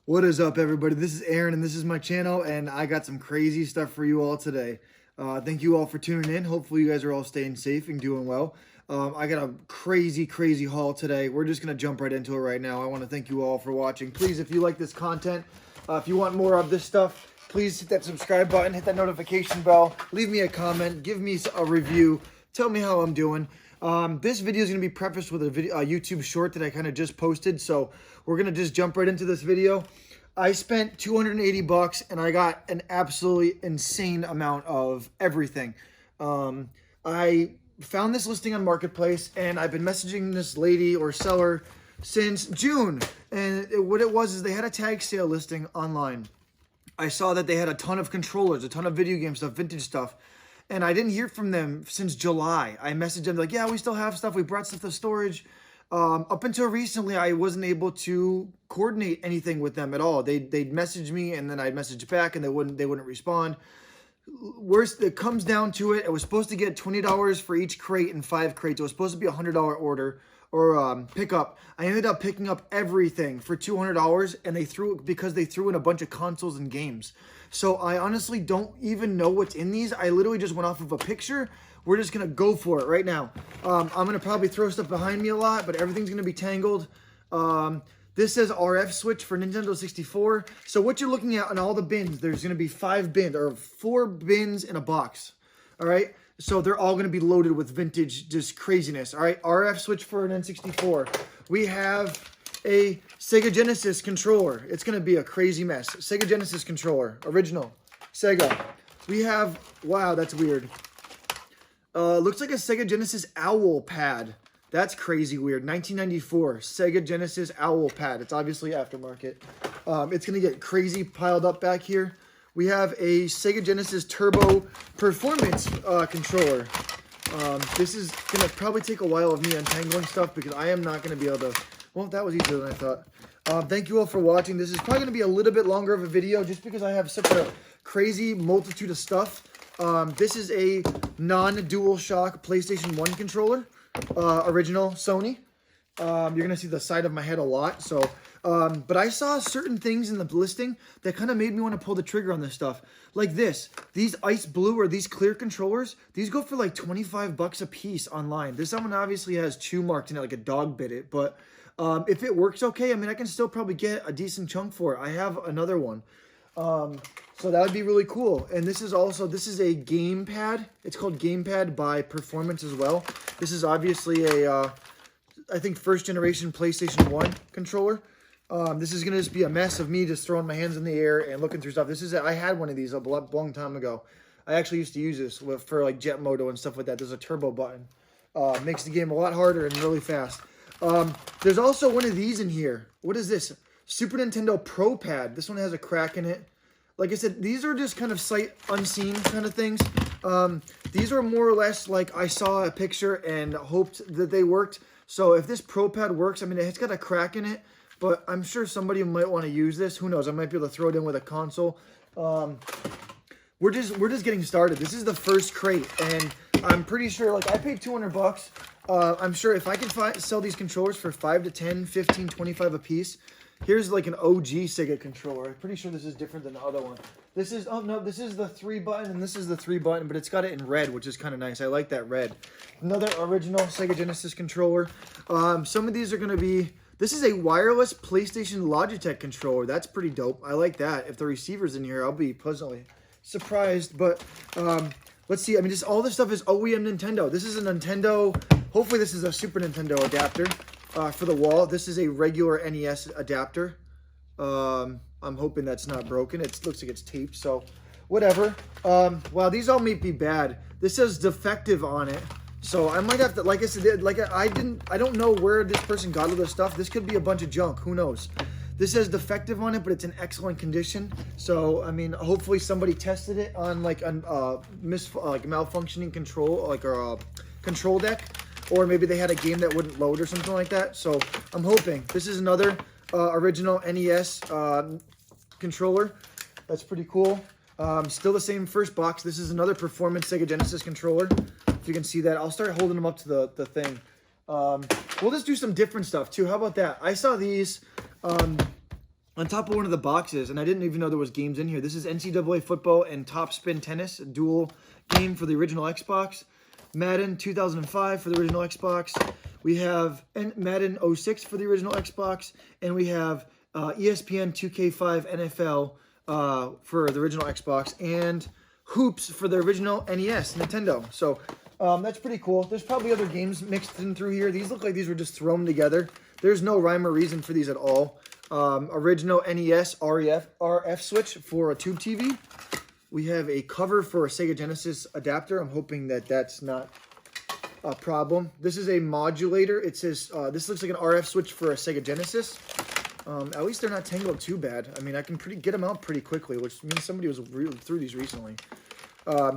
What is up, everybody? This is Aaron, and this is my channel, and I got some crazy stuff for you all today. Thank you all for tuning in. Hopefully, you guys are all staying safe and doing well. I got a crazy haul today. We're just going to jump right into it right now. I want to thank you all for watching. Please, if you like this content, if you want more of this stuff, please hit that subscribe button, hit that notification bell, leave me a comment, give me a review, tell me how I'm doing. This video is going to be prefaced with a YouTube short that I kind of just posted, so we're going to just jump right into this video. I spent $280 and I got an absolutely insane amount of everything. I found this listing on Marketplace and I've been messaging this lady or seller since June, and what it was is they had a tag sale listing online. I saw that they had a ton of controllers, a ton of video game stuff, vintage stuff. And I didn't hear from them since July. I messaged them like, yeah, we still have stuff. We brought stuff to storage. Up until recently, I wasn't able to coordinate anything with them at all. They'd message me and then I'd message back and they wouldn't respond. Worst, it comes down to it. I was supposed to get $20 for each crate and 5 crates. It was supposed to be a $100 order or pickup. I ended up picking up everything for $200, and because they threw in a bunch of consoles and games. So I honestly don't even know what's in these. I literally just went off of a picture. We're just gonna go for it right now. I'm gonna probably throw stuff behind me a lot, but everything's gonna be tangled. This says RF switch for Nintendo 64. So what you're looking at on all the bins, there's gonna be 5 bins or 4 bins in a box. All right. So they're all going to be loaded with vintage, just craziness. All right, RF switch for an N64. We have a Sega Genesis controller. It's going to be a crazy mess. Sega Genesis controller, original, Sega. We have, wow, that's weird. Looks like a Sega Genesis owl pad. That's crazy weird. 1994, Sega Genesis owl pad. It's obviously aftermarket. It's going to get crazy piled up back here. We have a Sega Genesis Turbo Performance controller. This is going to probably take a while of me untangling stuff because I am not going to be able to... Well, that was easier than I thought. Thank you all for watching. This is probably going to be a little bit longer of a video just because I have such a crazy multitude of stuff. This is a non-DualShock PlayStation 1 controller, original Sony. You're going to see the side of my head a lot, so... but I saw certain things in the listing that kind of made me want to pull the trigger on this stuff. Like this. These ice blue or these clear controllers, these go for like 25 bucks a piece online. This one obviously has chew marks in it, like a dog bit it. But if it works okay, I mean, I can still probably get a decent chunk for it. I have another one. So that would be really cool. And this is a gamepad. It's called Gamepad by Performance as well. This is obviously a, I think, first generation PlayStation 1 controller. This is going to just be a mess of me just throwing my hands in the air and looking through stuff. I had one of these a long time ago. I actually used to use this for like jet moto and stuff like that. There's a turbo button. Makes the game a lot harder and really fast. There's also one of these in here. What is this? Super Nintendo Pro Pad. This one has a crack in it. Like I said, these are just kind of sight unseen kind of things. These are more or less like I saw a picture and hoped that they worked. So if this Pro Pad works, I mean, it's got a crack in it. But I'm sure somebody might want to use this. Who knows? I might be able to throw it in with a console. We're just getting started. This is the first crate, and I'm pretty sure, like, I paid 200 bucks. I'm sure if I can sell these controllers for 5 to 10, 15, 25 a piece. Here's like an OG Sega controller. I'm pretty sure this is different than the other one. This is, oh no, this is the 3 button, and this is the 3 button, but it's got it in red, which is kind of nice. I like that red. Another original Sega Genesis controller. Some of these are going to be... This is a wireless PlayStation Logitech controller. That's pretty dope. I like that. If the receiver's in here, I'll be pleasantly surprised. But let's see. I mean, just all this stuff is OEM Nintendo. This is a Nintendo. Hopefully, this is a Super Nintendo adapter for the wall. This is a regular NES adapter. I'm hoping that's not broken. It looks like it's taped, so whatever. Wow, these all may be bad. This says defective on it. So I might have to, like I said, like I don't know where this person got all this stuff. This could be a bunch of junk. Who knows? This says defective on it, but it's in excellent condition. So I mean, hopefully somebody tested it on like malfunctioning control, like a control deck, or maybe they had a game that wouldn't load or something like that. So I'm hoping this is another original NES controller. That's pretty cool. Still the same first box. This is another Performance Sega Genesis controller. If you can see that, I'll start holding them up to the thing. We'll just do some different stuff too. How about that? I saw these on top of one of the boxes, and I didn't even know there was games in here. This is NCAA football and Top Spin Tennis, a dual game for the original Xbox. Madden 2005 for the original Xbox. We have Madden 06 for the original Xbox, and we have ESPN 2K5 NFL for the original Xbox, and Hoops for the original NES Nintendo. So that's pretty cool. There's probably other games mixed in through here. These look like these were just thrown together. There's no rhyme or reason for these at all. Original NES RF switch for a tube TV. We have a cover for a Sega Genesis adapter. I'm hoping that that's not a problem. This is a modulator. It says, this looks like an RF switch for a Sega Genesis. At least they're not tangled too bad. I mean, I can get them out pretty quickly, which means somebody was through these recently.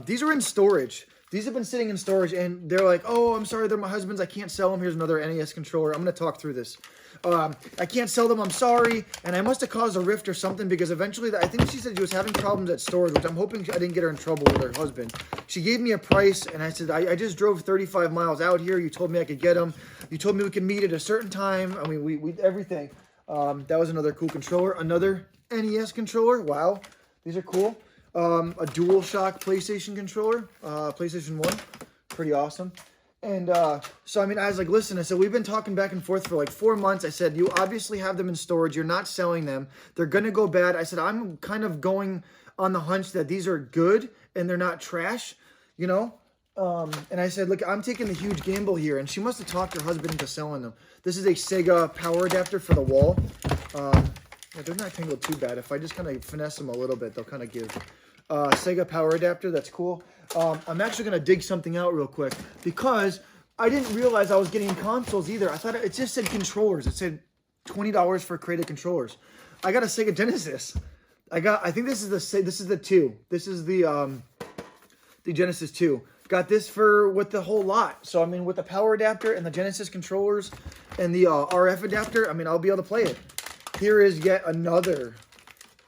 These are in storage. These have been sitting in storage, and they're like, oh, I'm sorry, they're my husband's. I can't sell them. Here's another NES controller. I'm going to talk through this. I can't sell them. I'm sorry. And I must have caused a rift or something, because eventually, I think she said she was having problems at storage, which I'm hoping I didn't get her in trouble with her husband. She gave me a price, and I said, I just drove 35 miles out here. You told me I could get them. You told me we could meet at a certain time. I mean, we everything. That was another cool controller. Another NES controller. Wow. These are cool. A DualShock PlayStation controller, PlayStation 1, pretty awesome. And so, I mean, I was like, listen, I said, we've been talking back and forth for like 4 months. I said, you obviously have them in storage. You're not selling them. They're going to go bad. I said, I'm kind of going on the hunch that these are good and they're not trash, you know? And I said, look, I'm taking the huge gamble here. And she must have talked her husband into selling them. This is a Sega power adapter for the wall. Yeah, they're not tangled too bad. If I just kind of finesse them a little bit, they'll kind of give. Sega power adapter, that's cool. I'm actually going to dig something out real quick, because I didn't realize I was getting consoles either. I thought it just said controllers. It said $20 for created controllers. I got a Sega Genesis. I think this is the 2. This is the Genesis 2. Got this with the whole lot. So, I mean, with the power adapter and the Genesis controllers and the RF adapter, I mean, I'll be able to play it. Here is yet another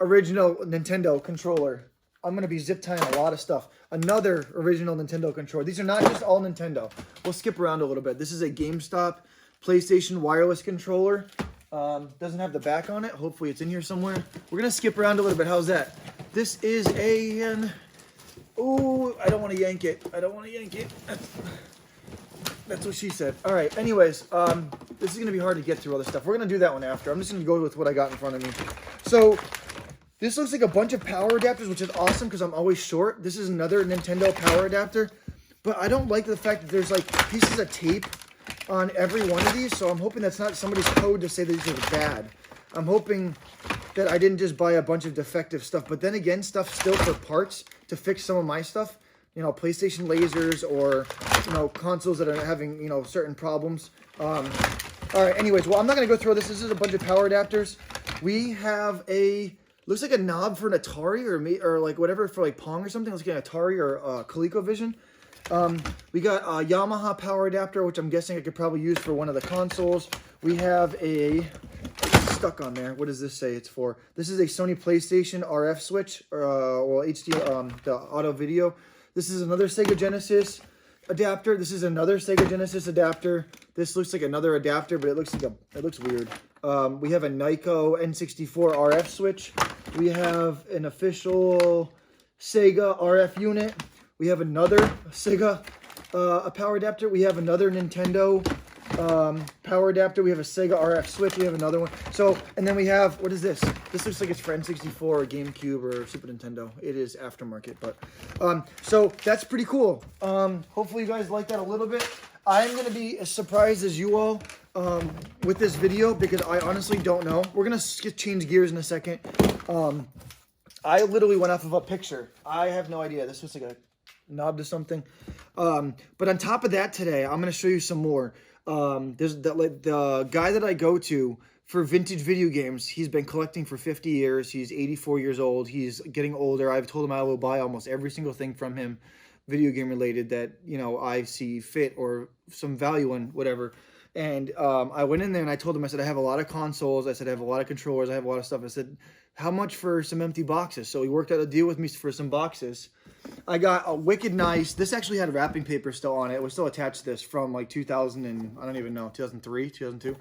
original Nintendo controller. I'm going to be zip tying a lot of stuff. Another original Nintendo controller. These are not just all Nintendo. We'll skip around a little bit. This is a GameStop PlayStation wireless controller. Doesn't have the back on it. Hopefully it's in here somewhere. We're going to skip around a little bit. How's that? This is oh, I don't want to yank it. I don't want to yank it. That's what she said. All right. Anyways, this is going to be hard to get through all this stuff. We're going to do that one after. I'm just going to go with what I got in front of me. So, this looks like a bunch of power adapters, which is awesome because I'm always short. This is another Nintendo power adapter. But I don't like the fact that there's like pieces of tape on every one of these. So I'm hoping that's not somebody's code to say that these are bad. I'm hoping that I didn't just buy a bunch of defective stuff. But then again, stuff still for parts to fix some of my stuff. You know, PlayStation lasers or, you know, consoles that are having, you know, certain problems. All right, anyways, well, I'm not going to go through this. This is a bunch of power adapters. We have looks like a knob for an Atari or like whatever for like Pong or something. Looks like an Atari or ColecoVision. We got a Yamaha power adapter, which I'm guessing I could probably use for one of the consoles. We have it's stuck on there. What does this say it's for? This is a Sony PlayStation RF switch, or HD, the auto video. This is another Sega Genesis adapter. This is another Sega Genesis adapter. This looks like another adapter, but it looks weird. We have a Nyko N64 RF switch. We have an official Sega RF unit. We have another Sega a power adapter. We have another Nintendo power adapter. We have a Sega RF switch. We have another one. So, and then we have, what is this? This looks like it's for N64 or GameCube or Super Nintendo. It is Aftermarket, but so that's pretty cool. Hopefully you guys like that a little bit. I'm going to be as surprised as you all with this video because I honestly don't know. We're going to change gears in a second. I literally went off of a picture. I have no idea. This was like a knob to something. But on top of that today, I'm going to show you some more. There's the guy that I go to for vintage video games. He's been collecting for 50 years. He's 84 years old. He's getting older. I've told him I will buy almost every single thing from him, video game related, that, you know, I see fit or some value in, whatever. And I went in there and I told him, I said, I have a lot of consoles. I said, I have a lot of controllers. I have a lot of stuff. I said, how much for some empty boxes? So he worked out a deal with me for some boxes. I got a wicked nice, this actually had wrapping paper still on it. It was still attached to this from like 2000 and, I don't even know, 2003, 2002.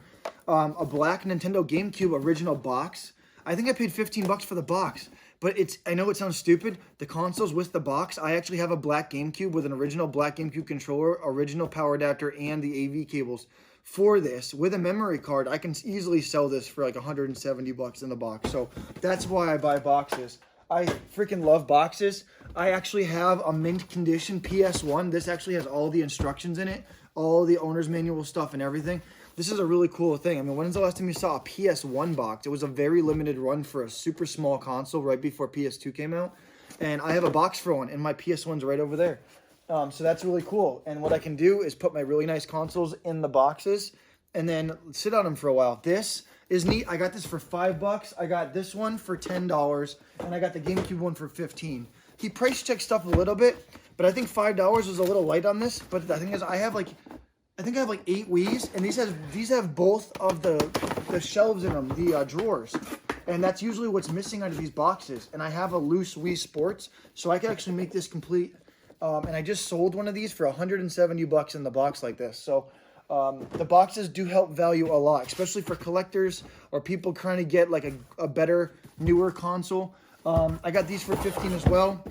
A black Nintendo GameCube original box. I think I paid 15 bucks for the box. But I know it sounds stupid. The console's with the box. I actually have a black GameCube with an original black GameCube controller, original power adapter, and the AV cables for this. With a memory card, I can easily sell this for like 170 bucks in the box. So that's why I buy boxes. I freaking love boxes. I actually have a mint condition PS1. This actually has all the instructions in it, all the owner's manual stuff and everything. This is a really cool thing. I mean, when's the last time you saw a PS1 box? It was a very limited run for a super small console right before PS2 came out. And I have a box for one, and my PS1's right over there. So that's really cool. And what I can do is put my really nice consoles in the boxes and then sit on them for a while. This is neat. I got this for $5. I got this one for $10, and I got the GameCube one for $15. He price checked stuff a little bit, but I think $5 was a little light on this. But the thing is, I have like 8 Wii's, and these have both of the shelves in them, the drawers. And that's usually what's missing out of these boxes. And I have a loose Wii Sports, so I can actually make this complete. And I just sold one of these for 170 bucks in the box like this. So the boxes do help value a lot, especially for collectors or people trying to get like a better, newer console. I got these for 15 as well.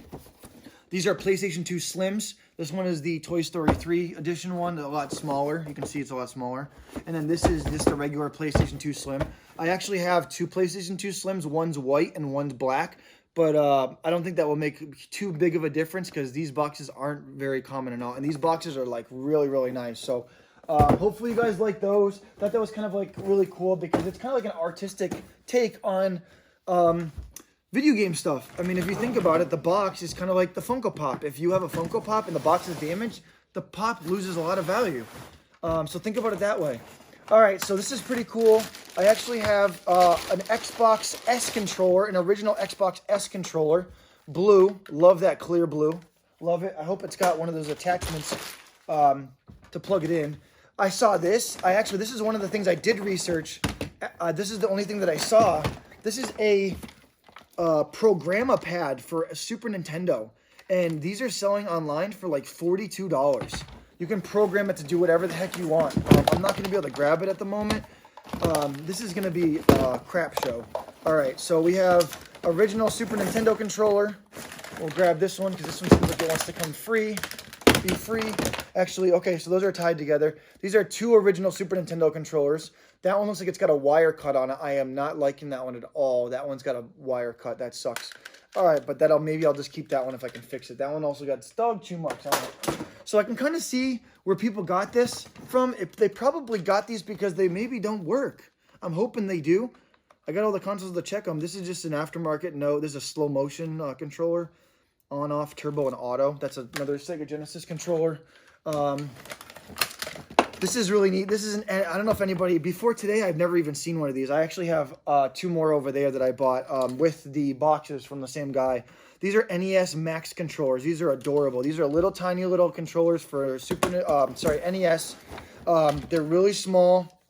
These are PlayStation 2 Slims. This one is the Toy Story 3 edition one, a lot smaller. You can see it's a lot smaller. And then this is just a regular PlayStation 2 Slim. I actually have 2 PlayStation 2 Slims. One's white and one's black. But I don't think that will make too big of a difference because these boxes aren't very common at all. And these boxes are like really, really nice. So hopefully you guys like those. Thought that was kind of like really cool because it's kind of like an artistic take on video game stuff. I mean, if you think about it, the box is kind of like the Funko Pop. If you have a Funko Pop and the box is damaged, the pop loses a lot of value. So think about it that way. All right, so this is pretty cool. I actually have an Xbox S controller, an original Xbox S controller. Blue. Love that clear blue. Love it. I hope it's got one of those attachments to plug it in. I saw this. This is one of the things I did research. This is the only thing that I saw. This is a Programma pad for a Super Nintendo. And these are selling online for like $42. You can program it to do whatever the heck you want. I'm not going to be able to grab it at the moment. This is going to be a crap show. All right, so we have original Super Nintendo controller. We'll grab this one because this one seems like it wants to come free. Be free. Actually, okay, so those are tied together. These are 2 original Super Nintendo controllers. That one looks like it's got a wire cut on it. I am not liking that one at all. That one's got a wire cut. That sucks. All right, but maybe I'll just keep that one if I can fix it. That one also got dog chew marks on it. So I can kind of see where people got this from. If they probably got these because they maybe don't work. I'm hoping they do. I got all the consoles to check them. This is just an aftermarket. No, this is a slow motion controller. On, off, turbo, and auto. That's another Sega Genesis controller. This is really neat. This is I don't know if anybody, before today, I've never even seen one of these. I actually have 2 more over there that I bought with the boxes from the same guy. These are NES Max Controllers. These are adorable. These are little tiny little controllers for NES. They're really small,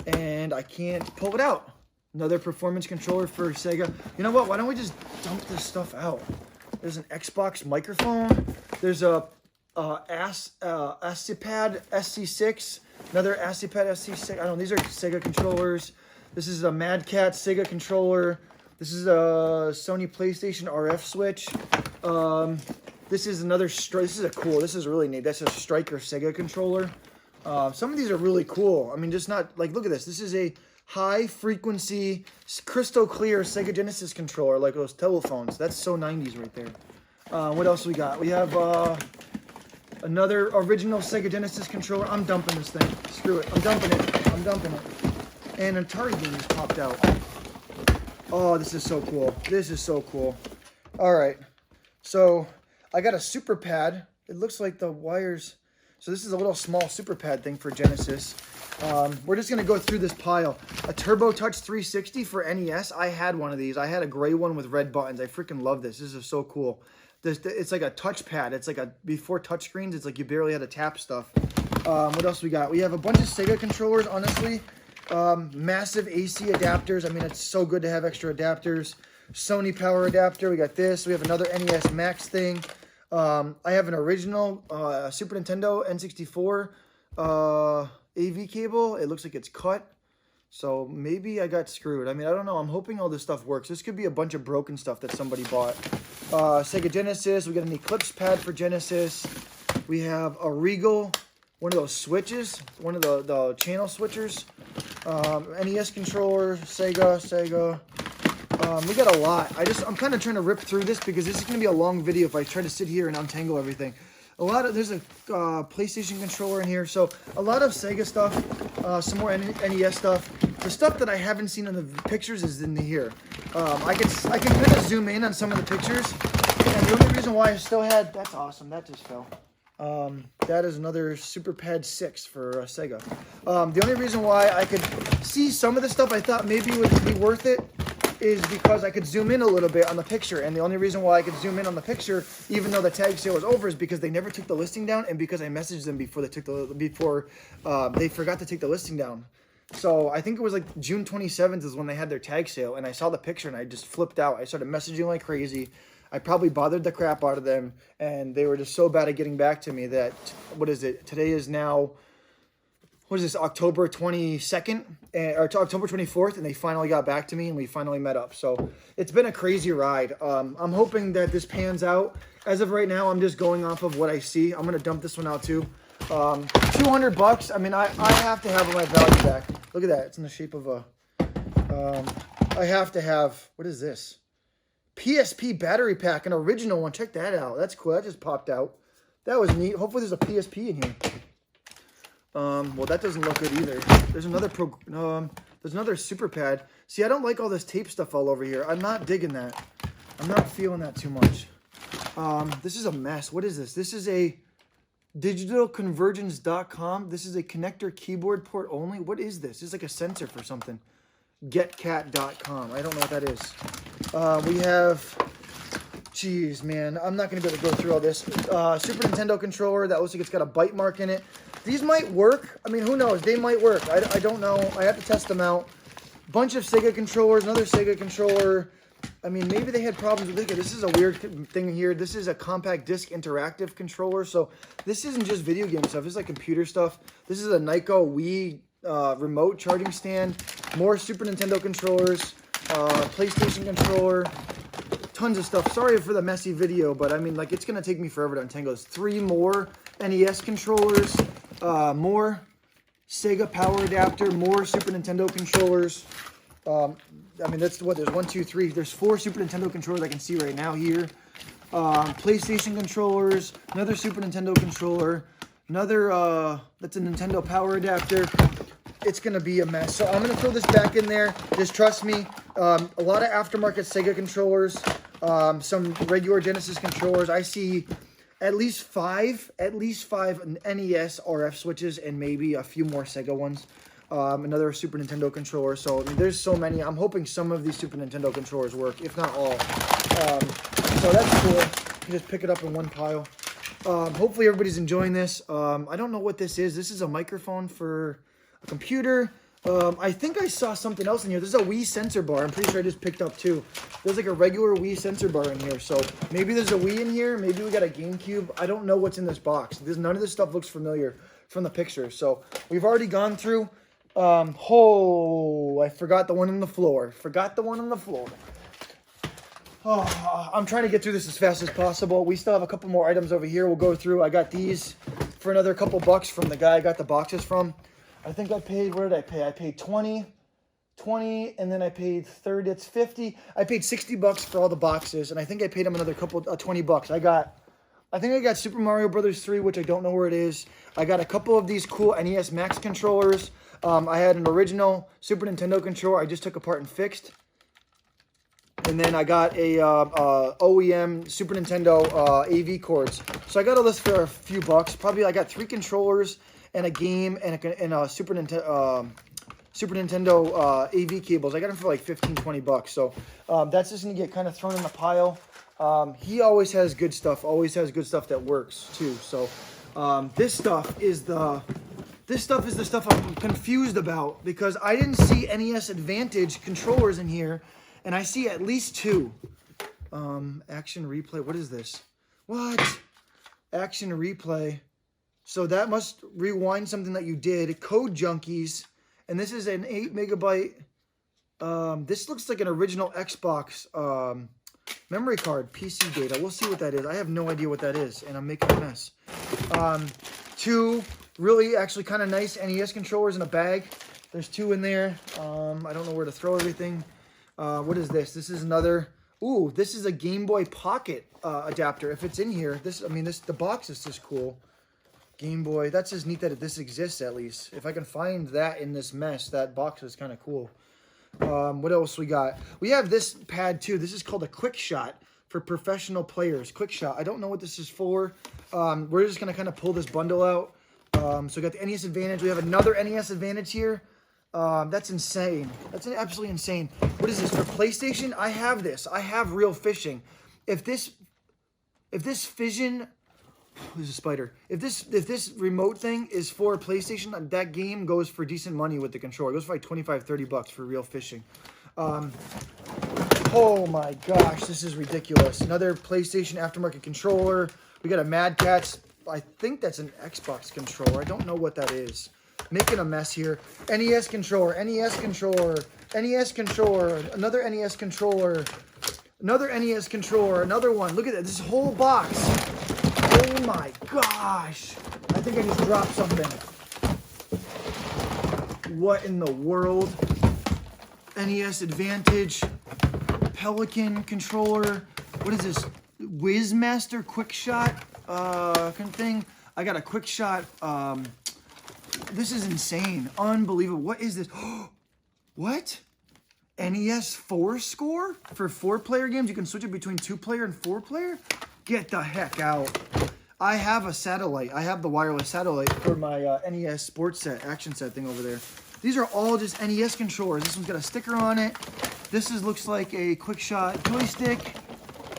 and I can't pull it out. Another performance controller for Sega. You know what? Why don't we just dump this stuff out? There's an Xbox microphone. There's a ACCESSORY SC6. Another ACCESSORY SC6. I don't know. These are Sega controllers. This is a Mad Cat Sega controller. This is a Sony PlayStation RF switch. This is another. This is really neat. That's a Striker Sega controller. Some of these are really cool. I mean, just not like, look at this. This is a high frequency, crystal clear Sega Genesis controller, like those telephones. That's so 90s right there. What else we got? We have another original Sega Genesis controller. I'm dumping this thing. Screw it. I'm dumping it. I'm dumping it. And an Atari game just popped out. Oh, this is so cool. This is so cool. All right. So I got a super pad. It looks like the wires. So this is a little small super pad thing for Genesis. We're just going to go through this pile. A Turbo Touch 360 for NES. I had one of these. I had a gray one with red buttons. I freaking love this. This is so cool. It's like a touchpad. It's like before touchscreens, it's like you barely had to tap stuff. What else we got? We have a bunch of Sega controllers, honestly. Massive AC adapters. I mean, it's so good to have extra adapters. Sony power adapter. We got this. We have another NES Max thing. I have an original Super Nintendo N64 AV cable. It looks like it's cut. So maybe I got screwed. I mean, I don't know. I'm hoping all this stuff works. This could be a bunch of broken stuff that somebody bought. Sega Genesis. We got an Eclipse pad for Genesis. We have a Regal, one of those switches, one of the channel switchers. NES controller, Sega. We got a lot. I'm kind of trying to rip through this because this is going to be a long video if I try to sit here and untangle everything. There's a PlayStation controller in here, so a lot of Sega stuff, some more NES stuff. The stuff that I haven't seen in the pictures is in here. I can kind of zoom in on some of the pictures, and the only reason why I still had, that's awesome, that just fell. That is another Super Pad 6 for Sega. The only reason why I could see some of the stuff I thought maybe would be worth it is because I could zoom in a little bit on the picture, and the only reason why I could zoom in on the picture, even though the tag sale was over, is because they never took the listing down, and because I messaged them before they forgot to take the listing down. So I think it was like June 27th is when they had their tag sale, and I saw the picture and I just flipped out. I started messaging like crazy. I probably bothered the crap out of them, and they were just so bad at getting back to me that, what is it? Today is now, what is this, October 22nd, or October 24th, and they finally got back to me, and we finally met up. So it's been a crazy ride. I'm hoping that this pans out. As of right now, I'm just going off of what I see. I'm going to dump this one out too. $200. I mean, I have to have my value back. Look at that. It's in the shape of a, I have to have, what is this? Psp Battery Pack, an original one. Check that out. That's cool. That just popped out. That was neat. Hopefully there's a PSP in here. Well, that doesn't look good either. There's another Super Pad. See, I don't like all this tape stuff all over here. I'm not digging that. I'm not feeling that too much. This is a mess. What is this? This is a digitalconvergence.com. This is a connector keyboard port only. What is this? This is like a sensor for something. Getcat.com. I don't know what that is. We have, geez, man, I'm not going to be able to go through all this. Super Nintendo controller. That looks like it's got a bite mark in it. These might work. I mean, who knows? They might work. I don't know. I have to test them out. Bunch of Sega controllers. Another Sega controller. I mean, maybe they had problems with it. This is a weird thing here. This is a compact disc interactive controller. So this isn't just video game stuff. This is like computer stuff. This is a Nyko Wii remote charging stand. More Super Nintendo controllers. PlayStation controller. Tons of stuff. Sorry for the messy video, but I mean, like, it's going to take me forever to untangle this. 3 more NES controllers. More Sega power adapter. More Super Nintendo controllers. I mean, that's what, there's 1, 2, 3. There's 4 Super Nintendo controllers I can see right now here. PlayStation controllers. Another Super Nintendo controller. Another, that's a Nintendo power adapter. It's going to be a mess. So I'm going to throw this back in there. Just trust me. A lot of aftermarket Sega controllers. Some regular Genesis controllers. I see at least five NES RF switches and maybe a few more Sega ones. Another Super Nintendo controller. So I mean, there's so many. I'm hoping some of these Super Nintendo controllers work, if not all. So that's cool. You just pick it up in one pile. Hopefully everybody's enjoying this. I don't know what this is. This is a microphone for a computer. I think I saw something else in here. There's a Wii sensor bar. I'm pretty sure I just picked up too. There's like a regular Wii sensor bar in here. So maybe there's a Wii in here. Maybe we got a GameCube. I don't know what's in this box. None of this stuff looks familiar from the picture. So we've already gone through. I forgot the one on the floor. Oh, I'm trying to get through this as fast as possible. We still have a couple more items over here we'll go through. I got these for another couple bucks from the guy I got the boxes from. I think I paid, what did I pay? I paid 20, and then I paid 30, it's 50. I paid 60 bucks for all the boxes, and I think I paid him another couple, 20 bucks. I think I got Super Mario Brothers 3, which I don't know where it is. I got a couple of these cool NES Max controllers. I had an original Super Nintendo controller I just took apart and fixed. And then I got a OEM Super Nintendo AV cords. So I got all this for a few bucks. Probably I got 3 controllers and a game and a Super Nintendo AV cables. I got them for like 15, 20 bucks. So that's just going to get kind of thrown in the pile. He always has good stuff. Always has good stuff that works too. So this stuff is the stuff I'm confused about because I didn't see NES Advantage controllers in here, and I see at least 2. Action replay. What is this? What? Action replay. So that must rewind something that you did. Code Junkies And this is an 8 megabyte. This looks like an original Xbox memory card, PC data. We'll see what that is. I have no idea what that is, and I'm making a mess. 2 really actually kind of nice NES controllers in a bag. There's 2 in there. I don't know where to throw everything. What is this? This is another. Ooh, this is a Game Boy Pocket adapter. If it's in here, the box is just cool. Game Boy. That's just neat that this exists at least. If I can find that in this mess, that box is kind of cool. What else we got? We have this pad too. This is called a Quick Shot for professional players. Quick Shot. I don't know what this is for. We're just going to kind of pull this bundle out. So we got the NES Advantage. We have another NES Advantage here. That's insane. That's absolutely insane. What is this for PlayStation? I have this. I have Real Fishing. If this Fission, there's a spider. If this remote thing is for PlayStation, that game goes for decent money with the controller. It goes for like 25, 30 bucks for Real Fishing. Oh my gosh, this is ridiculous. Another PlayStation Aftermarket controller. We got a Mad Catz. I think that's an Xbox controller. I don't know what that is. Making a mess here. NES controller, NES controller, NES controller, another NES controller, another NES controller, another one. Look at that, this whole box. Oh my gosh. I think I just dropped something. What in the world? NES Advantage, Pelican controller. What is this? Whizmaster Quick Shot thing. I got a Quick Shot. This is insane. Unbelievable. What is this? What? NES 4 score? For 4-player games, you can switch it between 2-player and 4-player? Get the heck out. I have a satellite. I have the wireless satellite for my NES sports set, action set thing over there. These are all just NES controllers. This one's got a sticker on it. This looks like a Quick Shot joystick.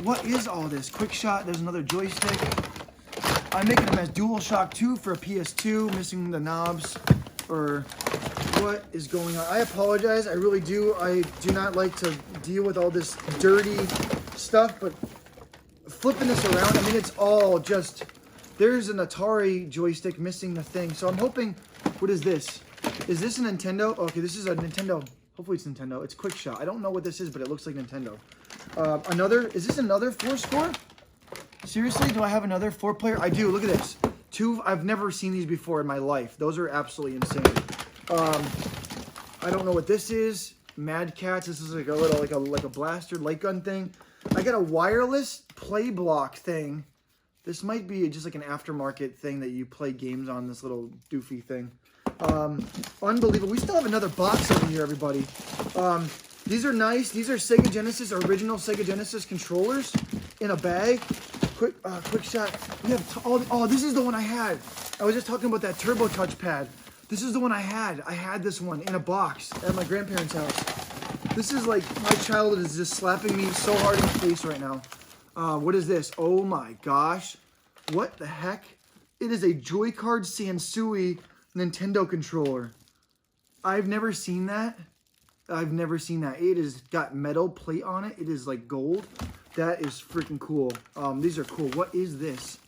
What is all this? Quick Shot. There's another joystick. I'm making a mess. DualShock 2 for a PS2, missing the knobs. Or what is going on? I apologize. I really do. I do not like to deal with all this dirty stuff, but flipping this around, I mean, it's all just, there's an Atari joystick missing the thing. So I'm hoping, what is this? Is this a Nintendo? Okay, this is a Nintendo. Hopefully it's Nintendo. It's Quick Shot. I don't know what this is, but it looks like Nintendo. Is this another 4-score? Seriously, do I have another 4-player? I do. Look at this. 2. I've never seen these before in my life. Those are absolutely insane. I don't know what this is. Mad Catz. This is like a little like a blaster light gun thing. I got a wireless play block thing. This might be just like an aftermarket thing that you play games on. This little doofy thing. Unbelievable. We still have another box over here, everybody. These are nice. These are Sega Genesis, original Sega Genesis controllers in a bag. Quick Shot. We have oh, this is the one I had. I was just talking about that Turbo Touchpad. This is the one I had. I had this one in a box at my grandparents' house. This is like, my childhood is just slapping me so hard in the face right now. What is this? Oh my gosh. What the heck? It is a Joy-Card Sansui Nintendo controller. I've never seen that. I've never seen that. It has got metal plate on it. It is like gold. That is freaking cool. These are cool. What is this?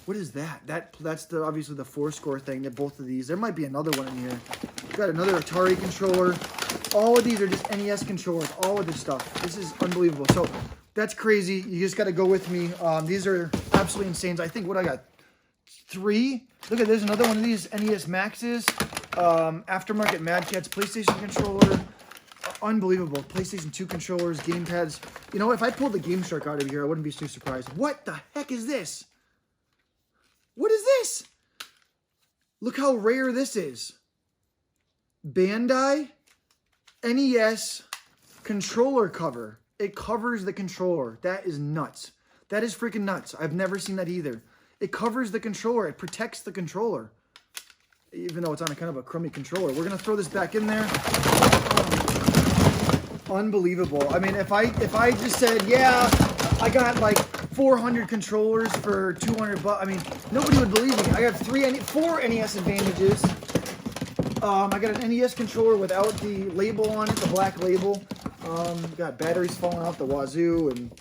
What is that? That's obviously the 4-score thing. That both of these. There might be another one in here. Got another Atari controller. All of these are just NES controllers. All of this stuff. This is unbelievable. So that's crazy. You just got to go with me. These are absolutely insane. I think what I got 3. Look at this. Another one of these NES Maxes. Aftermarket Mad Catz PlayStation controller. Unbelievable. PlayStation 2 controllers, game pads. You know, if I pulled the Game Shark out of here, I wouldn't be too surprised. What the heck is this? What is this? Look how rare this is. Bandai NES controller cover. It covers the controller. That is nuts. That is freaking nuts. I've never seen that either. It covers the controller. It protects the controller. Even though it's on a kind of a crummy controller. We're going to throw this back in there. Unbelievable. I mean, if I just said, yeah, I got like 400 controllers for 200 bucks. I mean, nobody would believe me. I got 4 NES Advantages. I got an NES controller without the label on it, the black label. Got batteries falling out the wazoo, and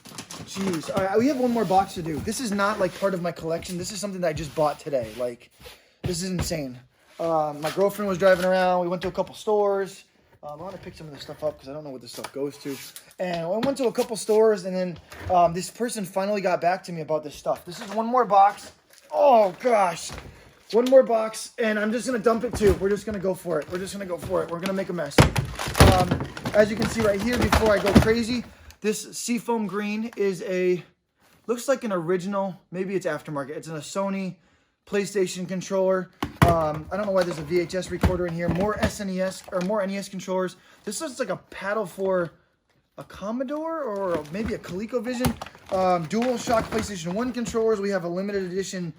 jeez. All right, we have one more box to do. This is not like part of my collection. This is something that I just bought today. Like, this is insane. My girlfriend was driving around. We went to a couple stores. I want to pick some of this stuff up because I don't know what this stuff goes to. And I went to a couple stores, and then this person finally got back to me about this stuff. This is one more box. Oh, gosh. One more box, and I'm just going to dump it, too. We're just going to go for it. We're going to make a mess. As you can see right here, before I go crazy, this seafoam green is looks like an original. Maybe it's aftermarket. It's in a Sony PlayStation controller. I don't know why there's a VHS recorder in here. More NES controllers. This looks like a paddle for a Commodore or maybe a ColecoVision. DualShock PlayStation 1 controllers. We have a limited edition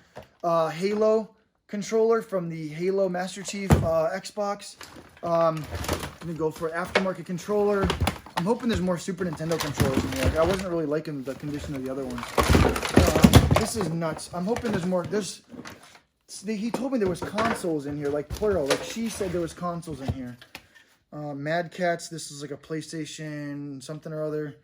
Halo controller from the Halo Master Chief Xbox. I'm gonna go for aftermarket controller. I'm hoping there's more Super Nintendo controllers in here. Like, I wasn't really liking the condition of the other ones. This is nuts. I'm hoping there's more. He told me there was consoles in here, like plural. Like she said there was consoles in here. Mad Cats. This is like a PlayStation something or other.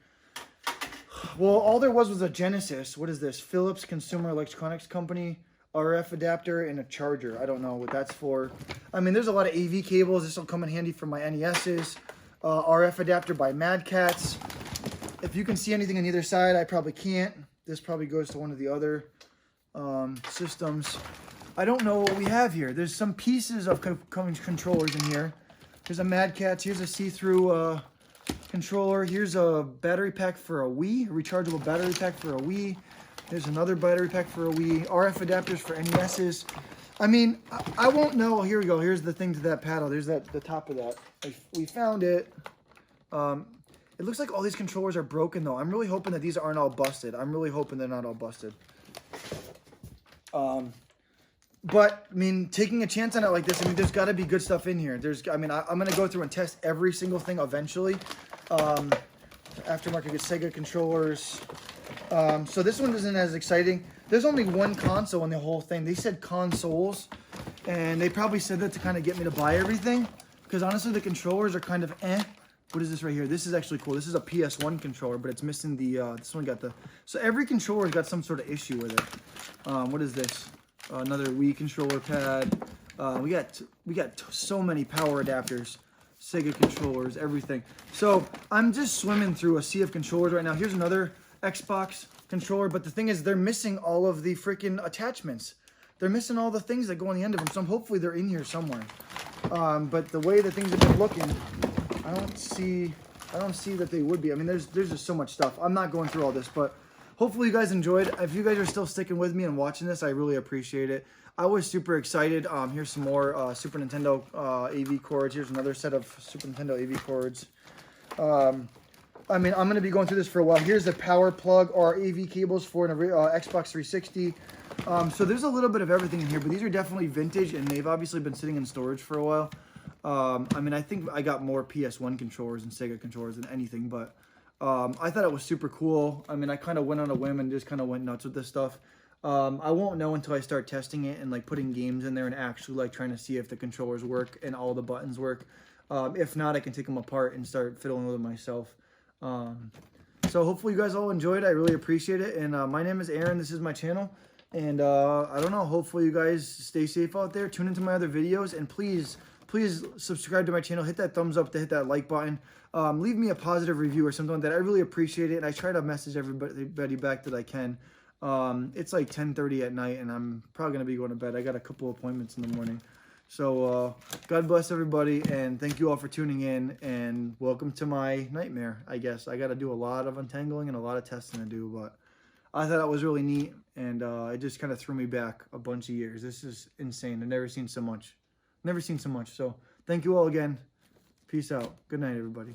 Well, all there was a Genesis. What is this? Philips Consumer Electronics Company. RF adapter and a charger. I don't know what that's for. I mean, there's a lot of AV cables. This will come in handy for my NESs. RF adapter by Mad Cats. If you can see anything on either side, I probably can't. This probably goes to one of the other systems. I don't know what we have here. There's some pieces of controllers in here. Here's a Mad Cats. Here's a see-through controller. Here's a battery pack for a Wii. A rechargeable battery pack for a Wii. There's another battery pack for a Wii. RF adapters for NESs. I mean, I won't know. Here we go. Here's the thing to that paddle. There's the top of that. We found it. It looks like all these controllers are broken, though. I'm really hoping that these aren't all busted. I'm really hoping they're not all busted. But, I mean, taking a chance on it like this, I mean, there's got to be good stuff in here. I'm going to go through and test every single thing eventually. Aftermarket Sega Controllers. So this one isn't as exciting. There's only one console in the whole thing. They said consoles, and they probably said that to kind of get me to buy everything. Because honestly, the controllers are kind of eh. What is this right here? This is actually cool. This is a PS1 controller, but it's missing the, this one got the, so every controller's got some sort of issue with it. What is this? Another Wii controller pad. We got so many power adapters, Sega controllers, everything. So I'm just swimming through a sea of controllers right now. Here's another Xbox controller, but the thing is they're missing all of the freaking attachments. They're missing all the things that go on the end of them, so hopefully they're in here somewhere. But the way that things have been looking, I don't see that they would be. I mean, there's just so much stuff. I'm not going through all this, but hopefully you guys enjoyed. If you guys are still sticking with me and watching this, I really appreciate it. I was super excited. Here's some more Super Nintendo AV cords. Here's another set of Super Nintendo AV cords. I mean, I'm going to be going through this for a while. Here's the power plug or AV cables for an Xbox 360. So there's a little bit of everything in here, but these are definitely vintage, and they've obviously been sitting in storage for a while. I mean, I think I got more PS1 controllers and Sega controllers than anything, but I thought it was super cool. I mean, I kind of went on a whim and just kind of went nuts with this stuff. I won't know until I start testing it and like putting games in there and actually like trying to see if the controllers work and all the buttons work. If not, I can take them apart and start fiddling with them myself. So hopefully you guys all enjoyed. I really appreciate it. And my name is Aaron. This is my channel. And I don't know. Hopefully you guys stay safe out there. Tune into my other videos. And please subscribe to my channel. Hit that thumbs up, hit that like button. Leave me a positive review or something like that. I really appreciate it. And I try to message everybody back that I can. It's like 10:30 at night, and I'm probably going to be going to bed. I got a couple appointments in the morning. So, God bless everybody, and thank you all for tuning in, and welcome to my nightmare, I guess. I got to do a lot of untangling and a lot of testing to do, but I thought it was really neat, and it just kind of threw me back a bunch of years. This is insane. I've never seen so much. So, thank you all again. Peace out. Good night, everybody.